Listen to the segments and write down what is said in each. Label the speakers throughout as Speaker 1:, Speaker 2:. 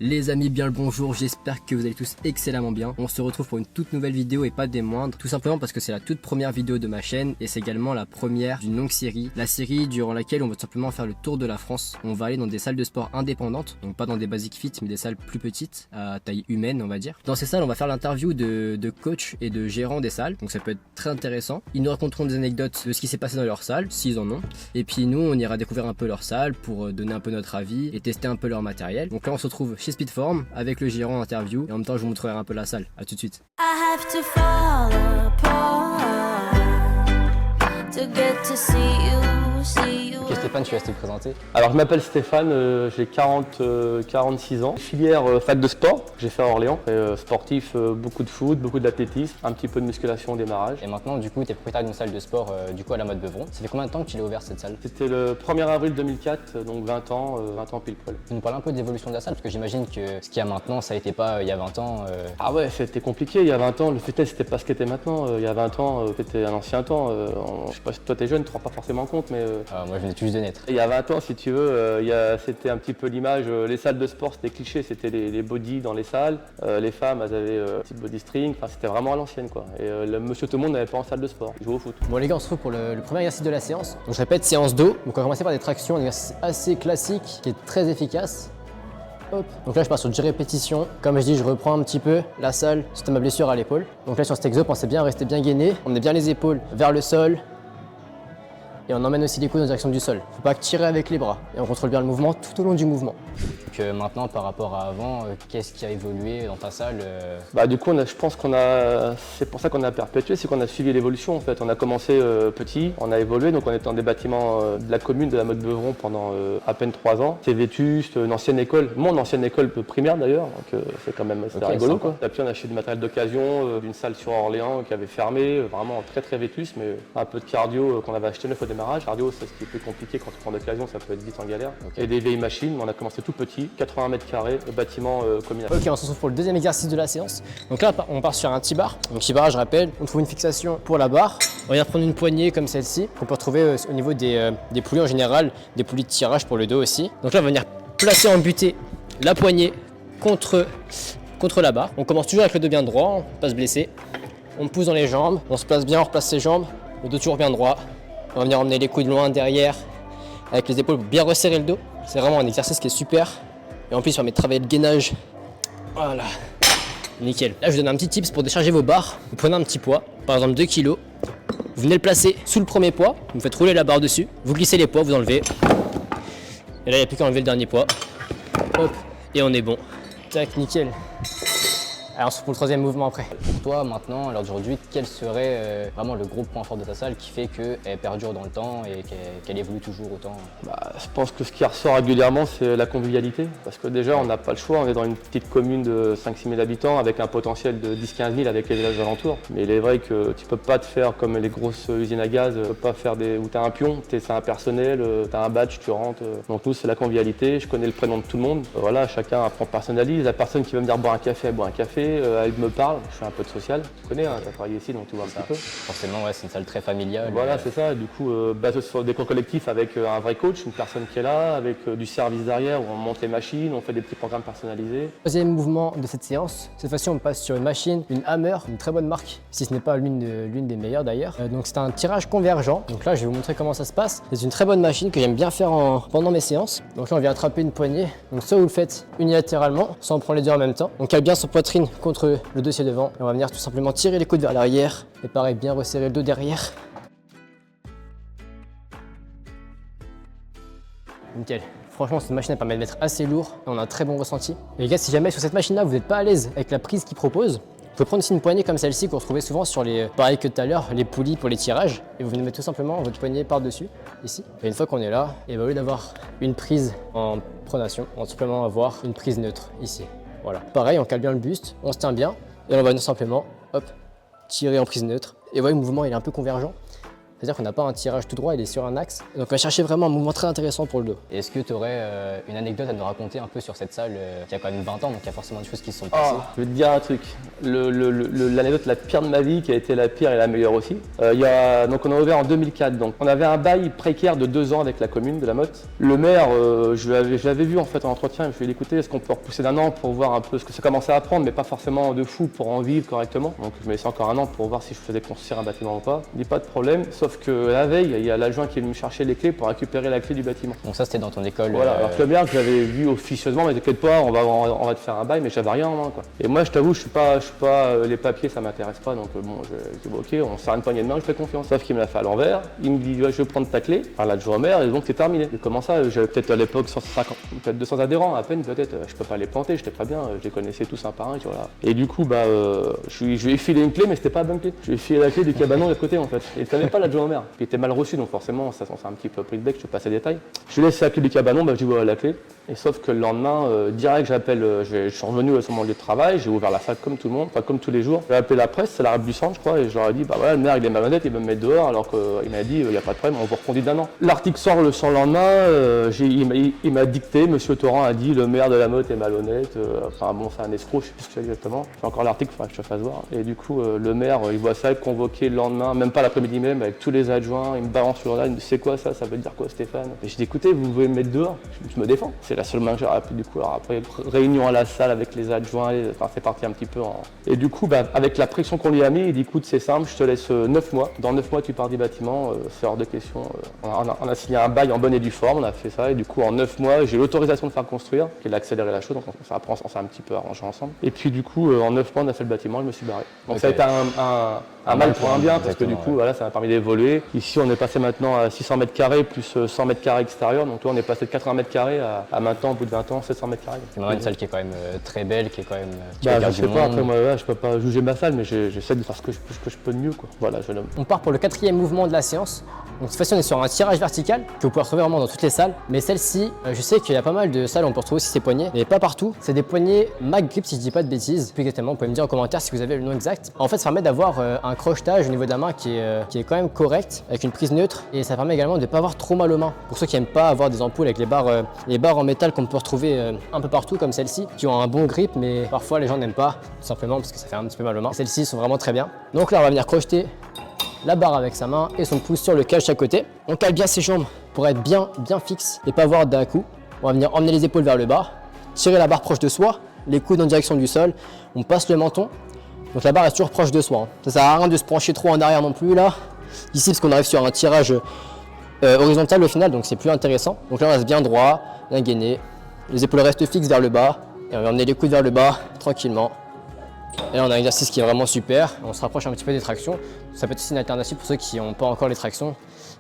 Speaker 1: Les amis, bien le bonjour, j'espère que vous allez tous excellemment bien. On se retrouve pour une toute nouvelle vidéo et pas des moindres, tout simplement parce que c'est la toute première vidéo de ma chaîne et c'est également la première d'une longue série. La série durant laquelle on va tout simplement faire le tour de la France. On va aller dans des salles de sport indépendantes, donc pas dans des basic fit mais des salles plus petites, à taille humaine on va dire. Dans ces salles on va faire l'interview de coachs et de gérants des salles, donc ça peut être très intéressant. Ils nous raconteront des anecdotes de ce qui s'est passé dans leur salle, s'ils en ont. Et puis nous on ira découvrir un peu leur salle pour donner un peu notre avis et tester un peu leur matériel. Donc là on se retrouve chez Speedform avec le gérant en interview et en même temps je vous montrerai un peu la salle. A tout de suite.
Speaker 2: I have to fall apart to get to see you.
Speaker 1: Ok Stéphane, tu vas te présenter.
Speaker 3: Alors je m'appelle Stéphane, j'ai 46 ans, filière fac de sport, j'ai fait à Orléans, sportif, beaucoup de foot, beaucoup d'athlétisme, un petit peu de musculation au démarrage.
Speaker 1: Et maintenant du coup tu es propriétaire d'une salle de sport du coup à la mode Beuvron. Ça fait combien de temps que tu l'as ouvert cette salle?
Speaker 3: C'était le 1er avril 2004, donc 20 ans pile poil.
Speaker 1: Tu nous parles un peu de l'évolution de la salle parce que j'imagine que ce qu'il y a maintenant ça n'était pas il y a 20 ans.
Speaker 3: Ah ouais, c'était compliqué il y a 20 ans, le fait c'était pas ce qu'était maintenant, il y a 20 ans c'était un ancien temps, je sais pas si toi t'es jeune, tu te rends pas forcément compte mais...
Speaker 1: Moi je venais tout juste de naître.
Speaker 3: Il y a 20 ans si tu veux, c'était un petit peu l'image, les salles de sport c'était cliché, c'était les bodys dans les salles, les femmes elles avaient un petit body string, enfin c'était vraiment à l'ancienne quoi. Et le monsieur tout le monde n'avait pas en salle de sport, il jouait au foot.
Speaker 1: Bon les gars on se retrouve pour le premier exercice de la séance. Donc je répète, séance dos. Donc on va commencer par des tractions, un exercice assez classique qui est très efficace. Hop. Donc là je pars sur 10 répétitions. Comme je dis, je reprends un petit peu la salle suite à ma blessure à l'épaule. Donc là sur cet exo, pensez bien à rester bien gainé. On met bien les épaules vers le sol. Et on emmène aussi les coudes en direction du sol. Faut pas tirer avec les bras. Et on contrôle bien le mouvement tout au long du mouvement. Donc maintenant par rapport à avant, qu'est-ce qui a évolué dans ta salle?
Speaker 3: Du coup je pense c'est pour ça qu'on a perpétué, c'est qu'on a suivi l'évolution en fait. On a commencé petit, on a évolué, donc on était dans des bâtiments de la commune de la mode Beuvron pendant à peine 3 ans. C'est vétuste, une ancienne école, mon ancienne école primaire d'ailleurs, donc c'est quand même rigolo quoi. Et puis on a acheté du matériel d'occasion, d'une salle sur Orléans qui avait fermé, vraiment très vétuste, mais un peu de cardio qu'on avait acheté neuf au démarrage. Cardio c'est ce qui est plus compliqué quand tu prends d'occasion, ça peut être vite en galère. Et des vieilles machines, on a commencé tout petit, 80 mètres carrés, le bâtiment communal.
Speaker 1: Ok, on se retrouve pour le deuxième exercice de la séance. Donc là, on part sur un T-bar. Donc T-bar, je rappelle, on trouve une fixation pour la barre. On vient prendre une poignée comme celle-ci, qu'on peut retrouver au niveau des poulies en général, des poulies de tirage pour le dos aussi. Donc là, on va venir placer en butée la poignée contre la barre. On commence toujours avec le dos bien droit, on ne peut pas se blesser. On pousse dans les jambes, on se place bien, on replace ses jambes, le dos toujours bien droit. On va venir emmener les coudes loin derrière, avec les épaules pour bien resserrer le dos. C'est vraiment un exercice qui est super. Et en plus, ça permet de travailler le gainage. Voilà, nickel. Là, je vous donne un petit tips pour décharger vos barres. Vous prenez un petit poids, par exemple 2 kg. Vous venez le placer sous le premier poids. Vous faites rouler la barre dessus. Vous glissez les poids, vous enlevez. Et là, il n'y a plus qu'à enlever le dernier poids. Hop, et on est bon. Tac, nickel. Alors, on se retrouve pour le troisième mouvement après. Pour toi, maintenant, à l'heure d'aujourd'hui, quel serait vraiment le gros point fort de ta salle qui fait qu'elle perdure dans le temps et qu'elle évolue toujours autant?
Speaker 3: Je pense que ce qui ressort régulièrement, c'est la convivialité. Parce que déjà, on n'a pas le choix, on est dans une petite commune de 5-6 000 habitants avec un potentiel de 10-15 000 avec les villages alentours. Mais il est vrai que tu peux pas te faire comme les grosses usines à gaz, tu peux pas faire où tu as un pion, c'est un personnel, tu as un badge, tu rentres. Donc nous, c'est la convivialité, je connais le prénom de tout le monde. Voilà, chacun apprend personnalise. La personne qui veut me dire boire un café, elle boit un café. Elle me parle, je fais un peu de social, tu connais, tu as travaillé ici donc tu vois un petit peu.
Speaker 1: Forcément, ouais, c'est une salle très familiale.
Speaker 3: Voilà, c'est ça, du coup, basé sur des cours collectifs avec un vrai coach, une personne qui est là, avec du service derrière où on monte les machines, on fait des petits programmes personnalisés.
Speaker 1: Deuxième mouvement de cette séance, cette fois-ci on passe sur une machine, une Hammer, une très bonne marque, si ce n'est pas l'une des meilleures d'ailleurs. Donc c'est un tirage convergent, donc là je vais vous montrer comment ça se passe. C'est une très bonne machine que j'aime bien faire pendant mes séances. Donc là on vient attraper une poignée, donc soit vous le faites unilatéralement, soit on prend les deux en même temps. Donc cale bien son poitrine contre le dossier devant et on va venir tout simplement tirer les coudes vers l'arrière et pareil bien resserrer le dos derrière. Nickel. Franchement cette machine elle permet de mettre assez lourd et on a un très bon ressenti. Et les gars, si jamais sur cette machine là vous n'êtes pas à l'aise avec la prise qu'il propose, vous pouvez prendre aussi une poignée comme celle-ci qu'on retrouvait souvent sur pareil que tout à l'heure, les poulies pour les tirages. Et vous venez mettre tout simplement votre poignée par-dessus, ici. Et une fois qu'on est là, et au lieu d'avoir une prise en pronation, on va tout simplement avoir une prise neutre, ici. Voilà. Pareil, on cale bien le buste, on se tient bien, et on va tout simplement, hop, tirer en prise neutre. Et vous voyez, le mouvement il est un peu convergent. c'est-à-dire qu'on n'a pas un tirage tout droit, il est sur un axe. Donc on va chercher vraiment un mouvement très intéressant pour le dos.
Speaker 4: Est-ce que tu aurais une anecdote à nous raconter un peu sur cette salle qui a quand même 20 ans, donc il y a forcément des choses qui se sont passées?
Speaker 3: Je vais te dire un truc. L'anecdote la pire de ma vie, qui a été la pire et la meilleure aussi. Donc on a ouvert en 2004. Donc on avait un bail précaire de 2 ans avec la commune de la Motte. Le maire, je l'avais vu en fait en entretien. Je lui ai dit écoutez, est-ce qu'on peut repousser d'1 an pour voir un peu ce que ça commençait à prendre, mais pas forcément de fou pour en vivre correctement. Donc je me laissais encore 1 an pour voir si je faisais construire un bâtiment ou pas. Il dit pas de problème. Sauf que la veille, il y a l'adjoint qui est venu me chercher les clés pour récupérer la clé du bâtiment.
Speaker 4: Donc ça c'était dans ton école.
Speaker 3: Voilà, alors que le maire, je l'avais vu officieusement, mais t'inquiète pas, on va te faire un bail, mais j'avais rien en main, quoi. Et moi, je t'avoue, je suis pas les papiers, ça m'intéresse pas, donc bon, je dis ok, on serre une poignée de main, je fais confiance. Sauf qu'il me l'a fait à l'envers, il me dit ouais, je vais prendre ta clé, enfin l'adjoint au maire, et donc c'est terminé. Et comment ça, j'avais peut-être à l'époque 150, peut-être 200 adhérents à peine, peut-être, je peux pas les planter, j'étais très bien, je les connaissais tous un par un, voilà. Et du coup, je lui ai filé une clé, mais c'était pas la bonne clé. Je lui ai filé la clé du cabanon de l'autre côté en fait. Et il savait pas l'adjoint au maire. Puis il était mal reçu, donc forcément, ça s'est un petit peu pris le bec, je te passe les détails. Je lui laisse la clé du cabanon, je lui vois la clé. Et sauf que le lendemain, direct, j'appelle, je suis revenu sur mon lieu de travail, j'ai ouvert la salle comme tout le monde, enfin comme tous les jours. J'ai appelé la presse, c'est la Rêve du Centre, je crois, et je leur ai dit, voilà, le maire il est malhonnête, il va me mettre dehors, alors qu'il m'a dit, il n'y a pas de problème, on vous reconduit d'1 an. L'article sort le lendemain, il m'a dicté, monsieur Torrent a dit, le maire de la Motte est malhonnête, enfin bon, c'est un escroc, je sais plus ce que c'est exactement. J'ai encore l'article, il faudra que je te fasse voir. Et du coup, le maire, il voit ça, convoqué le lendemain, même pas l'après-midi même, avec tous les adjoints, il me balance sur là, il me dit, c'est quoi ça veut dire quoi Stéphane? Et je dis, écoutez, vous pouvez me mettre dehors, je me défends. C'est la seule main que j'ai rappelée. Du coup, alors après, réunion à la salle avec les adjoints, c'est parti un petit peu en... Et du coup, avec la pression qu'on lui a mis, il dit écoute, c'est simple, je te laisse 9 mois. Dans 9 mois, tu pars du bâtiment, c'est hors de question. On a signé un bail en bonne et due forme, on a fait ça, et du coup, en 9 mois, j'ai l'autorisation de faire construire, qu'il a accéléré la chose, donc on s'est un petit peu arrangé ensemble. Et puis, du coup, en 9 mois, on a fait le bâtiment, je me suis barré. Donc, ça a été un mal pour un bien, parce que du coup, voilà, ça m'a permis d'évoluer. Ici, on est passé maintenant à 600 mètres carrés plus 100 mètres carrés extérieurs, donc toi, on est passé de 80 mètres carrés à maintenant, au bout de 20 ans, 700 mètres carrés.
Speaker 4: C'est vraiment une salle qui est quand même très belle, qui est quand même.
Speaker 3: Je sais pas, après moi, je peux pas juger ma salle, mais j'essaie de faire ce que je peux de mieux, quoi. Voilà, je l'aime.
Speaker 1: On part pour le 4e mouvement de la séance. Donc cette fois-ci, on est sur un tirage vertical que vous pouvez retrouver vraiment dans toutes les salles. Mais celle-ci, je sais qu'il y a pas mal de salles où on peut retrouver aussi ces poignées, mais pas partout. C'est des poignées MagGrip, si je dis pas de bêtises. Plus exactement, vous pouvez me dire en commentaire si vous avez le nom exact. En fait, ça permet d'avoir un crochetage au niveau de la main qui est quand même correct, avec une prise neutre. Et ça permet également de ne pas avoir trop mal aux mains. Pour ceux qui n'aiment pas avoir des ampoules avec les barres en métal qu'on peut retrouver un peu partout, comme celle-ci, qui ont un bon grip, mais parfois les gens n'aiment pas, tout simplement parce que ça fait un petit peu mal aux mains. Celles-ci sont vraiment très bien. Donc là, on va venir crocheter la barre avec sa main et son pouce sur le cage à côté. On cale bien ses jambes pour être bien fixe et pas avoir d'un coup. On va venir emmener les épaules vers le bas, tirer la barre proche de soi, les coudes en direction du sol, on passe le menton. Donc la barre est toujours proche de soi. Ça sert à rien de se pencher trop en arrière non plus là. Ici, parce qu'on arrive sur un tirage horizontal au final, donc c'est plus intéressant. Donc là, on reste bien droit, bien gainé. Les épaules restent fixes vers le bas. Et on va emmener les coudes vers le bas, tranquillement. Et là, on a un exercice qui est vraiment super. On se rapproche un petit peu des tractions. Ça peut être aussi une alternative pour ceux qui n'ont pas encore les tractions,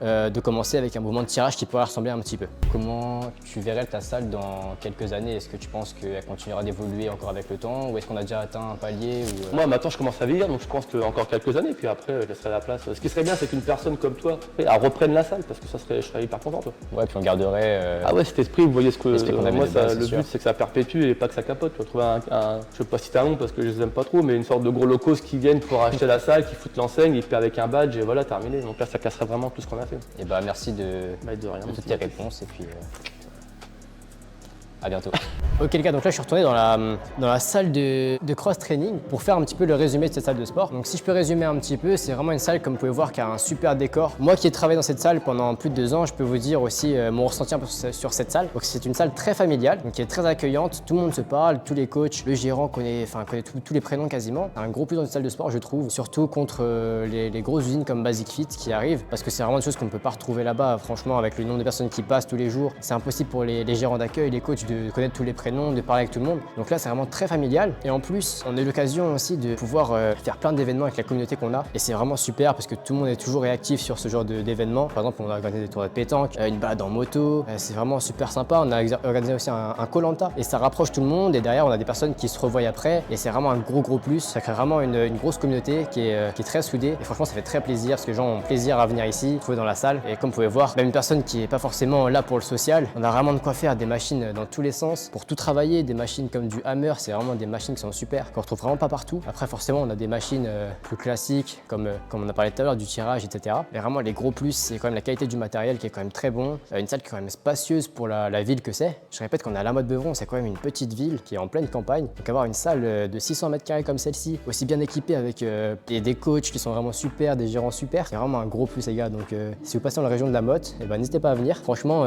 Speaker 1: de commencer avec un mouvement de tirage qui pourrait ressembler un petit peu.
Speaker 4: Comment tu verrais ta salle dans quelques années? Est-ce que tu penses qu'elle continuera d'évoluer encore avec le temps, ou est-ce qu'on a déjà atteint un palier ou...
Speaker 3: Moi, maintenant, je commence à vieillir, donc je pense qu'encore quelques années, puis après, je laisserai la place. Ce qui serait bien, c'est qu'une personne comme toi elle reprenne la salle, parce que je serais hyper content, toi.
Speaker 4: Ouais, puis on garderait...
Speaker 3: Ah ouais, cet esprit, vous voyez ce que... Moi,
Speaker 4: base,
Speaker 3: le but, c'est que ça perpétue et pas que ça capote. Tu vas trouver je sais pas si t'as un nom, parce que je les aime pas trop, mais une sorte de gros locos qui viennent pour acheter la salle, qui foutent l'enseigne, et puis avec un badge, et voilà, terminé. Donc là, ça casserait vraiment tout ce qu'on a fait.
Speaker 4: Et merci de toutes tes réponses, et puis à bientôt.
Speaker 1: Ok les gars, donc là je suis retourné dans la salle de cross-training pour faire un petit peu le résumé de cette salle de sport. Donc si je peux résumer un petit peu, c'est vraiment une salle, comme vous pouvez voir, qui a un super décor. Moi qui ai travaillé dans cette salle pendant plus de 2 ans, je peux vous dire aussi mon ressenti un peu sur cette salle. Donc c'est une salle très familiale, donc qui est très accueillante, tout le monde se parle, tous les coachs, le gérant connaît tous les prénoms quasiment. Un gros plus dans une salle de sport, je trouve, surtout contre les grosses usines comme Basic Fit qui arrivent, parce que c'est vraiment des choses qu'on ne peut pas retrouver là-bas. Franchement, avec le nombre de personnes qui passent tous les jours, c'est impossible pour les gérants d'accueil, les coachs de connaître tous les prénoms, de parler avec tout le monde. Donc là, c'est vraiment très familial. Et en plus, on a eu l'occasion aussi de pouvoir faire plein d'événements avec la communauté qu'on a. Et c'est vraiment super parce que tout le monde est toujours réactif sur ce genre d'événements. Par exemple, on a organisé des tournois de pétanque, une balade en moto. C'est vraiment super sympa. On a organisé aussi un Koh-Lanta. Et ça rapproche tout le monde. Et derrière, on a des personnes qui se revoient après. Et c'est vraiment un gros plus. Ça crée vraiment une grosse communauté qui est très soudée. Et franchement, ça fait très plaisir parce que les gens ont plaisir à venir ici, trouver dans la salle. Et comme vous pouvez voir, même une personne qui n'est pas forcément là pour le social, on a vraiment de quoi faire, des machines dans tous les sens pour tout travailler. Des machines comme du Hammer, c'est vraiment des machines qui sont super, qu'on retrouve vraiment pas partout. Après, forcément, on a des machines plus classiques, comme on a parlé tout à l'heure, du tirage, etc. Mais vraiment, les gros plus, c'est quand même la qualité du matériel qui est quand même très bon. Une salle qui est quand même spacieuse pour la ville que c'est. Je répète qu'on est à La Motte-Beuvron, c'est quand même une petite ville qui est en pleine campagne. Donc avoir une salle de 600 mètres carrés comme celle-ci, aussi bien équipée avec des coachs qui sont vraiment super, des gérants super, c'est vraiment un gros plus les gars. Donc si vous passez dans la région de La Motte, eh ben, n'hésitez pas à venir. Franchement,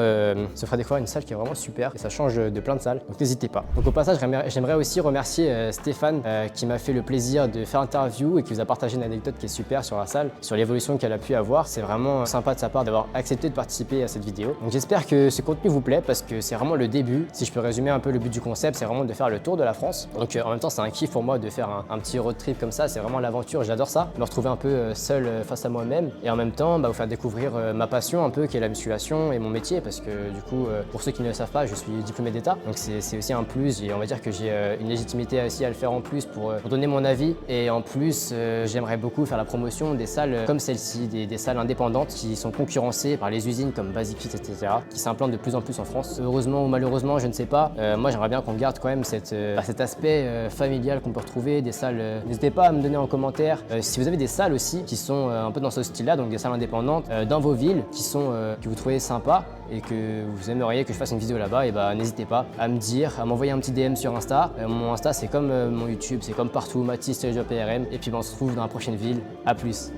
Speaker 1: ça fera découvrir une salle qui est vraiment super et ça change de plein de salles. Donc n'hésitez pas. Donc au passage, j'aimerais aussi remercier Stéphane qui m'a fait le plaisir de faire l'interview et qui vous a partagé une anecdote qui est super sur la salle, sur l'évolution qu'elle a pu avoir. C'est vraiment sympa de sa part d'avoir accepté de participer à cette vidéo. Donc j'espère que ce contenu vous plaît parce que c'est vraiment le début. Si je peux résumer un peu le but du concept, c'est vraiment de faire le tour de la France. Donc en même temps, c'est un kiff pour moi de faire un petit road trip comme ça. C'est vraiment l'aventure, j'adore ça. Me retrouver un peu seul face à moi-même et en même temps vous faire découvrir ma passion un peu qui est la musculation et mon métier parce que du coup, pour ceux qui ne le savent pas, je suis diplômé d'État. Donc c'est aussi un plus et on va dire que j'ai une légitimité aussi à le faire en plus pour donner mon avis et en plus j'aimerais beaucoup faire la promotion des salles comme celle-ci, des salles indépendantes qui sont concurrencées par les usines comme Basic-Fit, etc. qui s'implantent de plus en plus en France. Heureusement ou malheureusement, je ne sais pas. Moi j'aimerais bien qu'on garde quand même cet aspect familial qu'on peut retrouver, des salles. N'hésitez pas à me donner en commentaire si vous avez des salles aussi qui sont un peu dans ce style-là, donc des salles indépendantes dans vos villes que vous trouvez sympas et que vous aimeriez que je fasse une vidéo là-bas, et n'hésitez pas à me dire, à m'envoyer un petit DM sur Insta. Mon Insta c'est comme mon YouTube, c'est comme partout, Mathys PRM. Et puis on se retrouve dans la prochaine ville. À plus.